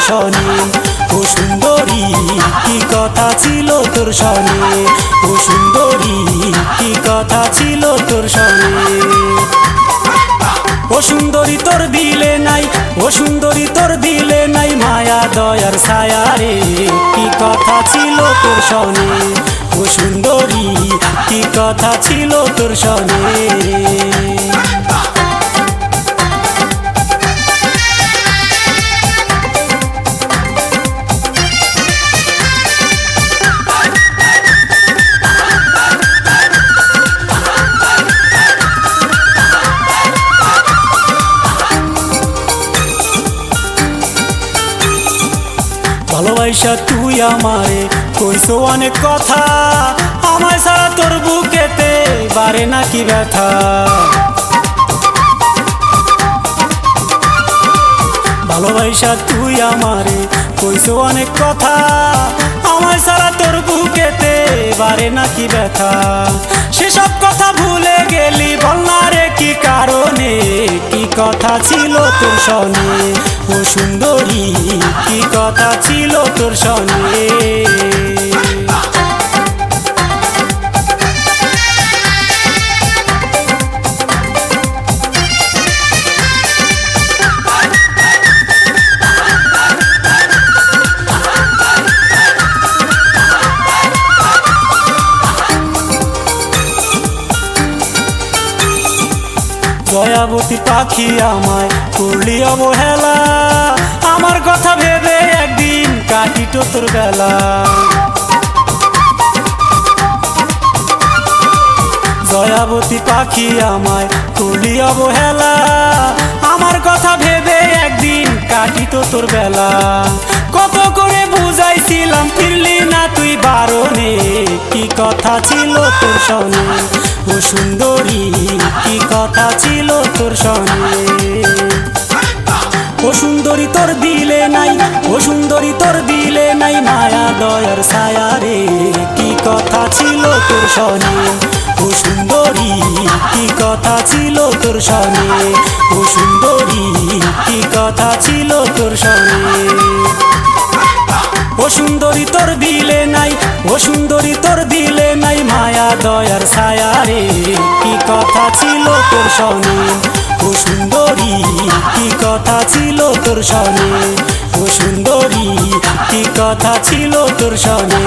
শনে। ও সুন্দরী কি কথা ছিল তোর শনে, ও সুন্দরী কি কথা ছিল তোর শনে। ও সুন্দরী তোর দিলে নাই, ও সুন্দরী তোর দিলে নাই মায়া দয়ার ছায়া রে, কি কথা ছিল তোর শনে। ও সুন্দরী কি কথা ছিল তোর শনে। ভালোবাসা তুই আমারে কইছো অনেক কথা, আমায় ছাড়া তোর বুকেতে বারে নাকি ব্যথা। ভালোবাসা তুই আমারে কইছো অনেক কথা, আমায় ছাড়া তোর বুকেতে বারে নাকি ব্যথা। সেসব কথা ভুলে গেলি বল না রে কি কারণে, কি কথা ছিল তোর শনে। ও সুন্দরী কি কথা ছিল তোর শনে। দয়াবতী পাখি আমায় করলি অবহেলা, আমার কথা ভেবে একদিন কাটিত তোর বেলা। দয়াবতী পাখি আমায় করলি অবহেলা, আমার কথা ভেবে একদিন কাটিত তোর বেলা। কত করে বুঝাইছিলাম ফিরলি না তুই বারণে, কি কথা ছিল তোর শনে। ও সুন্দরী কি কথা ছিল তোর শনে। ও সুন্দরী তোর দিলে নাই, ও সুন্দরী তোর দিলে নাই মায়া দয়ার ছায়া রে, কি কথা ছিল তোর শনে। ও সুন্দরী কি কথা ছিল তোর শনে, ও সুন্দরী কি কথা ছিল তোর শনে। ও সুন্দরী তোর দিলে নাই, ও সুন্দরী তোর দিলে নাই মায়া দয়ার ছায়া রে, কি কথা ছিল তোর শনে। ও সুন্দরী কি কথা ছিল তোর শনে, ও সুন্দরী কি কথা ছিল তোর শনে।